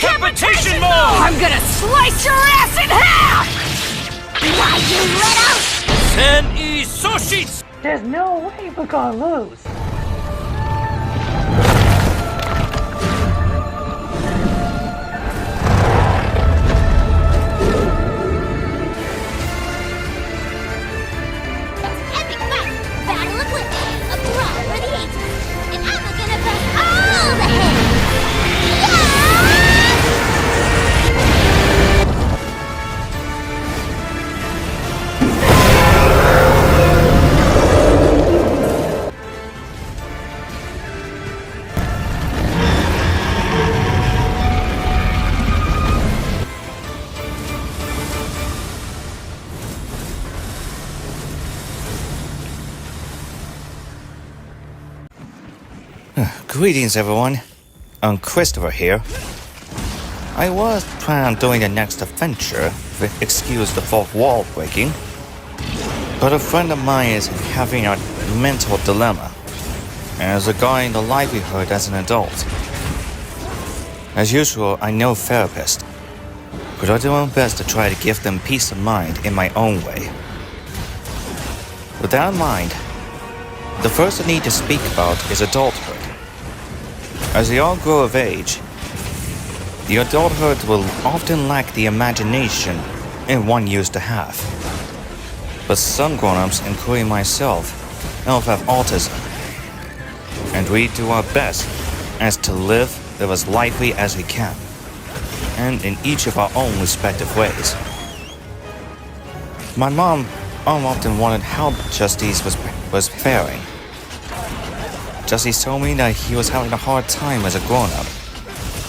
Decapitation mode! I'm gonna slice your ass in half! Why, you little... Sen I Soshits! There's no way we're gonna lose. Epic fight! Battle of Witches! A brawl for the ages! And I'm gonna bust all the heads! Greetings, everyone. I'm Christopher here. I was planning on doing the next adventure, excuse the fourth wall breaking, but a friend of mine is having a mental dilemma, and is regarding the livelihood as an adult. As usual, I know therapists, but I do my best to try to give them peace of mind in my own way. With that in mind, the first I need to speak about is adulthood. As they all grow of age, the adulthood will often lack the imagination one used to have. But some grown-ups, including myself, have autism, and we do our best as to live as lively as we can, and in each of our own respective ways. My mom often wondered how Justice was faring. Justice told me that he was having a hard time as a grown-up,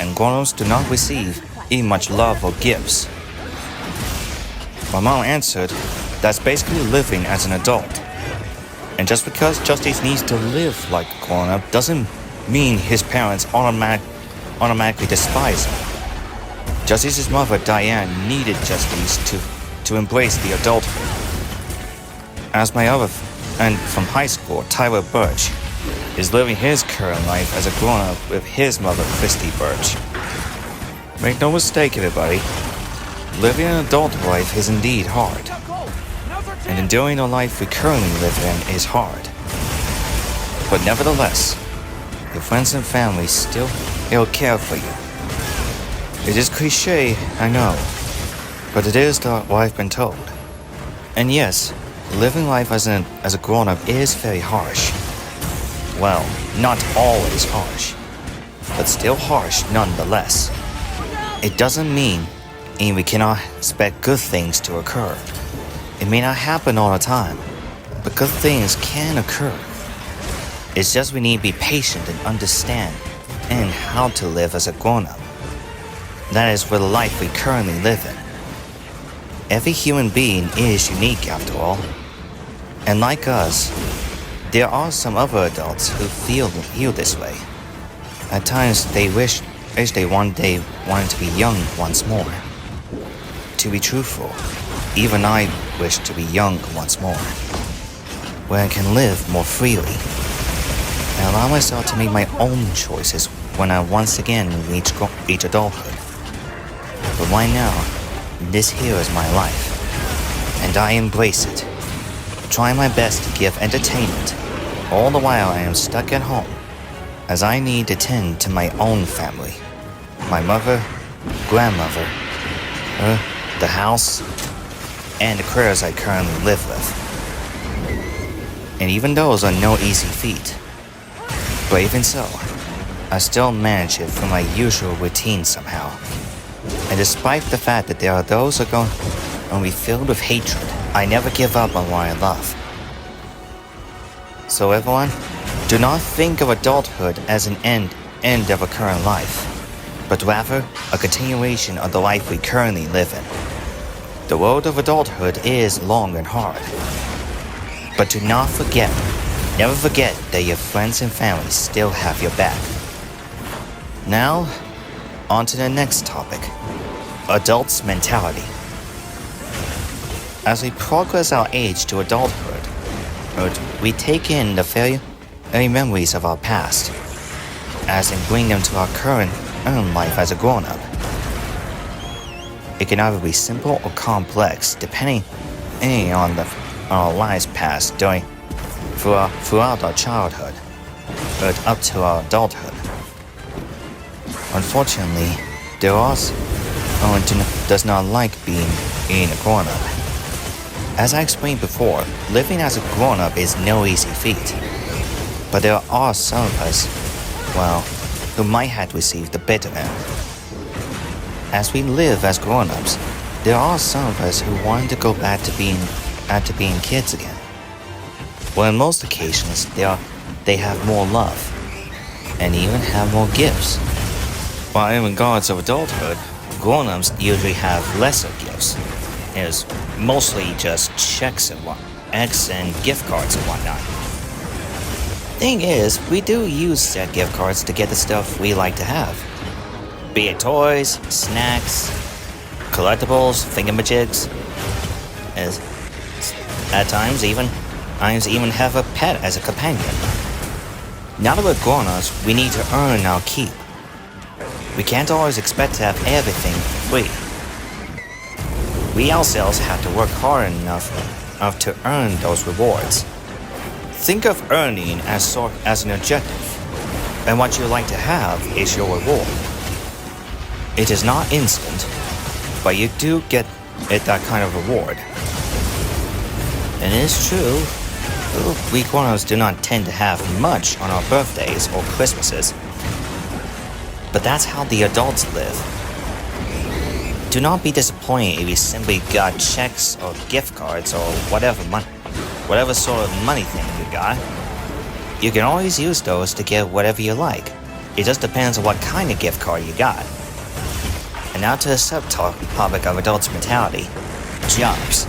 and grown-ups do not receive even much love or gifts. My mom answered, that's basically living as an adult. And just because Justice needs to live like a grown-up doesn't mean his parents automatically despise him. Justice's mother, Diane, needed Justice to embrace the adulthood. As my other friend from high school, Tyler Birch, is living his current life as a grown-up with his mother, Christy Birch. Make no mistake, everybody, living an adult life is indeed hard. And enduring the life we currently live in is hard. But nevertheless, your friends and family still care for you. It is cliche, I know, but it is what I've been told. And yes, living life as a grown-up is very harsh. Well, not always harsh, but still harsh nonetheless. It doesn't mean we cannot expect good things to occur. It may not happen all the time, but good things can occur. It's just we need to be patient and understand and how to live as a grown-up. That is for the life we currently live in. Every human being is unique after all. And like us, there are some other adults who feel this way. At times, they wish they one day wanted to be young once more. To be truthful, even I wish to be young once more, where I can live more freely and allow myself to make my own choices when I once again reach adulthood. But right now, this here is my life, and I embrace it, trying my best to give entertainment, all the while I am stuck at home, as I need to tend to my own family, my mother, grandmother, the house, and the creatures I currently live with. And even those are no easy feat. But even so, I still manage it from my usual routine somehow. And despite the fact that there are those who are going to be filled with hatred, I never give up on what I love. So everyone, do not think of adulthood as an end of a current life, but rather a continuation of the life we currently live in. The road of adulthood is long and hard. But do not forget, never forget that your friends and family still have your back. Now, on to the next topic, adults' mentality. As we progress our age to adulthood, we take in the very memories of our past, as and bring them to our current life as a grown-up. It can either be simple or complex, depending on our lives passed throughout our childhood, but up to our adulthood. Unfortunately, there are someone does not like being a grown-up. As I explained before, living as a grown-up is no easy feat. But there are some of us, well, who might have received the better end. As we live as grown-ups, there are some of us who want to go back to being kids again. Well, in most occasions, they have more love, and even have more gifts. While in regards of adulthood, grown-ups usually have lesser gifts. It's mostly just checks and gift cards and whatnot. Thing is, we do use said gift cards to get the stuff we like to have. Be it toys, snacks, collectibles, thingamajigs. At times even have a pet as a companion. Now that we're grown-ups, we need to earn our keep. We can't always expect to have everything free. We ourselves have to work hard enough to earn those rewards. Think of earning as an objective, and what you like to have is your reward. It is not instant, but you do get that kind of reward. And it is true, we grown-ups do not tend to have much on our birthdays or Christmases. But that's how the adults live. Do not be disappointed if you simply got checks or gift cards or whatever sort of money thing you got. You can always use those to get whatever you like. It just depends on what kind of gift card you got. And now to the subtopic of adults' mentality, jobs.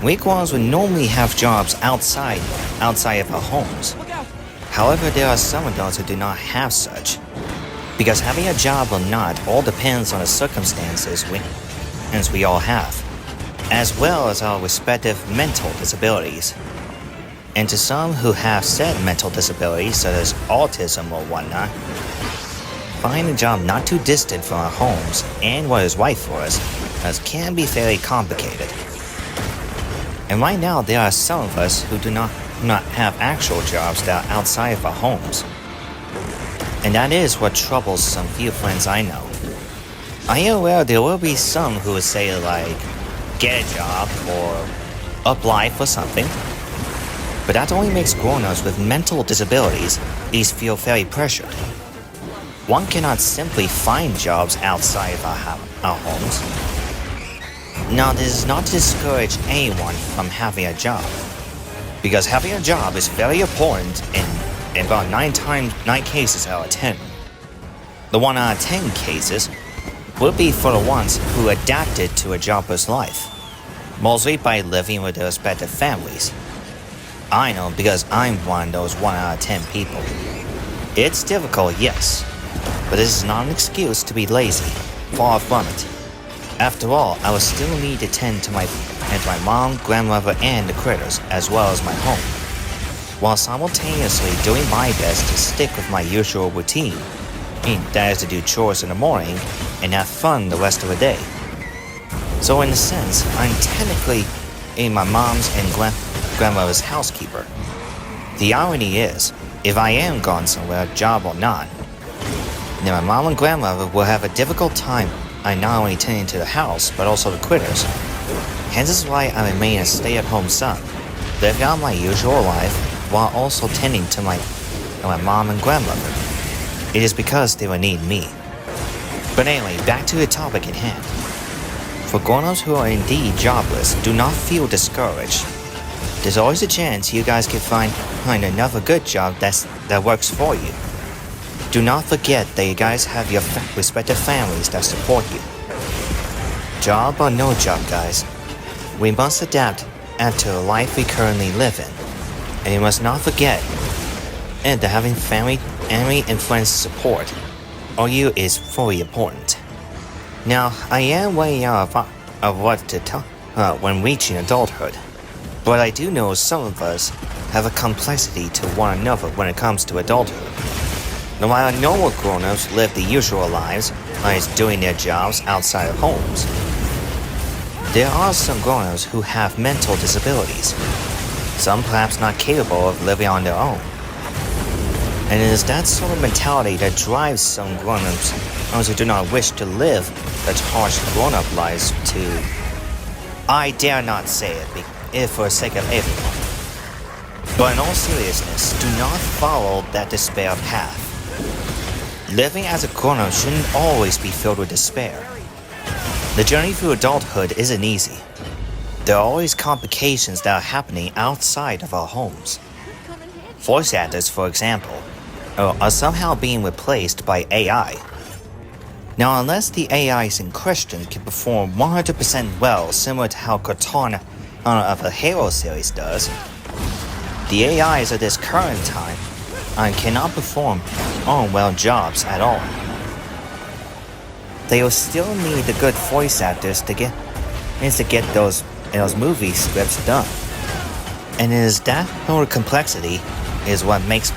We grown-ups would normally have jobs outside of our homes. However, there are some adults who do not have such. Because having a job or not all depends on the circumstances we all have, as well as our respective mental disabilities. And to some who have said mental disabilities, such as autism or whatnot, finding a job not too distant from our homes and what is right for us can be fairly complicated. And right now, there are some of us who do not have actual jobs that are outside of our homes. And that is what troubles some few friends I know. I am aware there will be some who would say like, get a job or apply for something. But that only makes grown-ups with mental disabilities feel very pressured. One cannot simply find jobs outside of our homes. Now, this is not to discourage anyone from having a job, because having a job is very important in about 9 cases out of 10. The 1 out of 10 cases would be for the ones who adapted to a jobless life, mostly by living with their respective families. I know because I'm one of those 1 out of 10 people. It's difficult, yes, but this is not an excuse to be lazy. Far from it. After all, I will still need to tend to my mom, grandmother, and the critters, as well as my home, while simultaneously doing my best to stick with my usual routine. That is to do chores in the morning and have fun the rest of the day. So in a sense, I'm technically my mom's and grandmother's housekeeper. The irony is, if I am gone somewhere, job or not, then my mom and grandmother will have a difficult time not only tending to the house, but also the critters. Hence is why I remain a stay-at-home son, living out my usual life while also tending to my mom and grandmother. It is because they will need me. But anyway, back to the topic at hand. For grown-ups who are indeed jobless, do not feel discouraged. There's always a chance you guys can find another good job that works for you. Do not forget that you guys have your respective families that support you. Job or no job, guys, we must adapt to the life we currently live in. And you must not forget that having family and friends support you is very important. Now, I am way out of what to talk about when reaching adulthood, but I do know some of us have a complexity to one another when it comes to adulthood. Now, while normal grown-ups live the usual lives, like doing their jobs outside of homes, there are some grown-ups who have mental disabilities, some perhaps not capable of living on their own. And it is that sort of mentality that drives some grown-ups who do not wish to live such harsh grown-up lives to, I dare not say it, if for the sake of everyone. But in all seriousness, do not follow that despair path. Living as a grown-up shouldn't always be filled with despair. The journey through adulthood isn't easy. There are always complications that are happening outside of our homes. Voice actors, for example, are somehow being replaced by AI. Now, unless the AIs in question can perform 100% well, similar to how Cortana of the Halo series does, the AIs at this current time cannot perform well jobs at all. They will still need the good voice actors to get those movie scripts done. And it is that whole complexity is what makes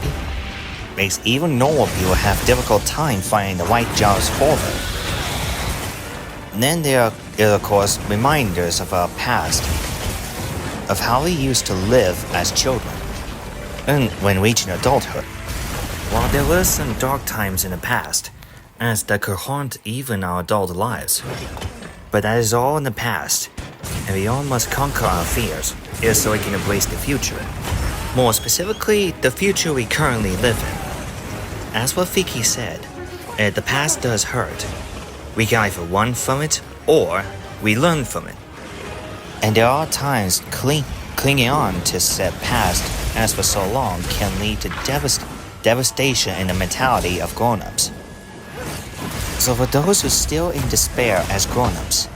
even normal people have difficult time finding the right jobs for them. And then there are, of course, reminders of our past, of how we used to live as children, and when reaching adulthood. While there were some dark times in the past, as that could haunt even our adult lives, but that is all in the past, and we all must conquer our fears, so we can embrace the future. More specifically, the future we currently live in. As what Vicky said, the past does hurt. We can either run from it, or we learn from it. And there are times clinging on to said past as for so long can lead to devastation in the mentality of grown-ups. So for those who are still in despair as grown-ups,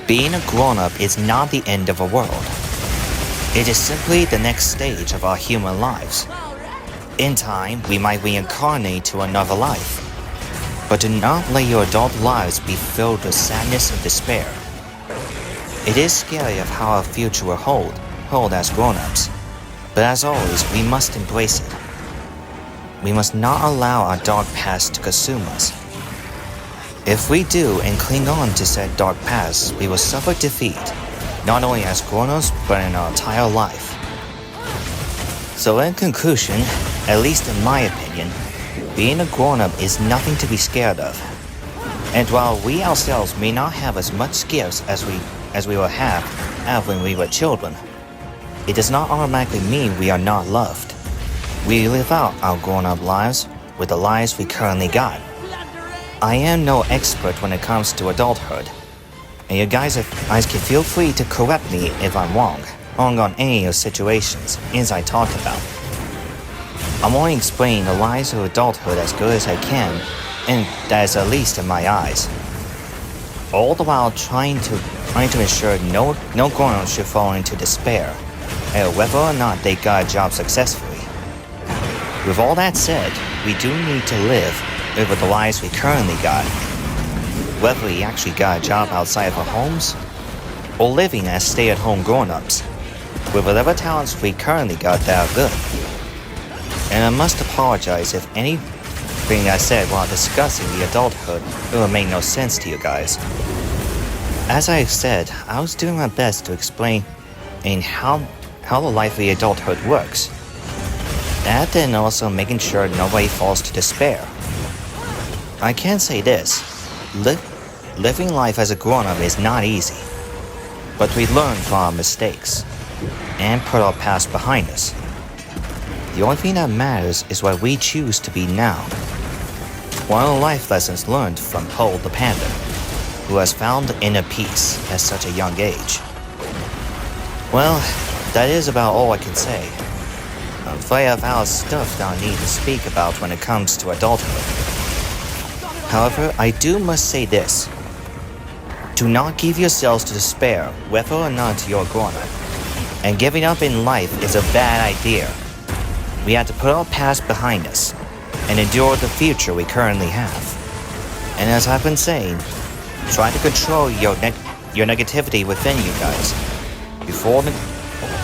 being a grown-up is not the end of the world. It is simply the next stage of our human lives. In time, we might reincarnate to another life. But do not let your adult lives be filled with sadness and despair. It is scary of how our future will hold as grown-ups. But as always, we must embrace it. We must not allow our dark past to consume us. If we do and cling on to said dark past, we will suffer defeat, not only as grown-ups, but in our entire life. So in conclusion, at least in my opinion, being a grown-up is nothing to be scared of. And while we ourselves may not have as much gifts as we will have when we were children, it does not automatically mean we are not loved. We live out our grown-up lives with the lives we currently got. I am no expert when it comes to adulthood, and you guys can feel free to correct me if I'm wrong on any of the situations as I talked about. I'm only explaining the lies of adulthood as good as I can, and that is at least in my eyes. All the while trying to ensure no grown-up should fall into despair, whether or not they got a job successfully. With all that said, we do need to live over the lives we currently got, whether we actually got a job outside of our homes, or living as stay-at-home grown-ups, with whatever talents we currently got that are good. And I must apologize if anything I said while discussing the adulthood will make no sense to you guys. As I said, I was doing my best to explain how the life of the adulthood works. That and also making sure nobody falls to despair. I can say this, living life as a grown-up is not easy, but we learn from our mistakes and put our past behind us. The only thing that matters is what we choose to be now. One of the life lessons learned from Paul the Panda, who has found inner peace at such a young age. Well, that is about all I can say. I'm afraid I've out of stuff that I need to speak about when it comes to adulthood. However, I must say this. Do not give yourselves to despair whether or not you're grown up. And giving up in life is a bad idea. We have to put our past behind us and endure the future we currently have. And as I've been saying, try to control your negativity within you guys,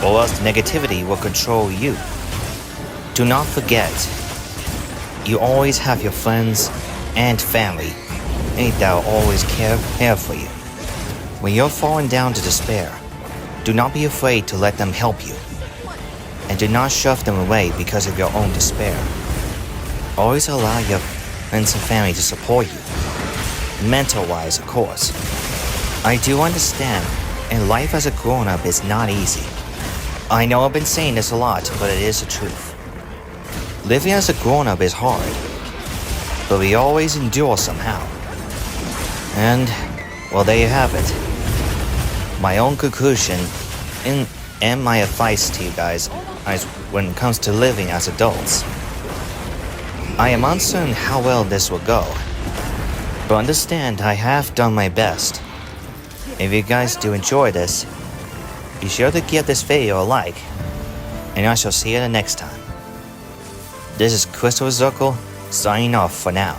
or else the negativity will control you. Do not forget, You always have your friends and family, and that'll always care for you. When you're falling down to despair, do not be afraid to let them help you. And do not shove them away because of your own despair. Always allow your friends and family to support you. Mental-wise, of course. I do understand, and life as a grown-up is not easy. I know I've been saying this a lot, but it is the truth. Living as a grown-up is hard, but we always endure somehow. And, well, there you have it. My own conclusion and my advice to you guys when it comes to living as adults. I am uncertain how well this will go, but understand I have done my best. If you guys do enjoy this, be sure to give this video a like, and I shall see you the next time. This is Crystal Zirkle, signing off for now.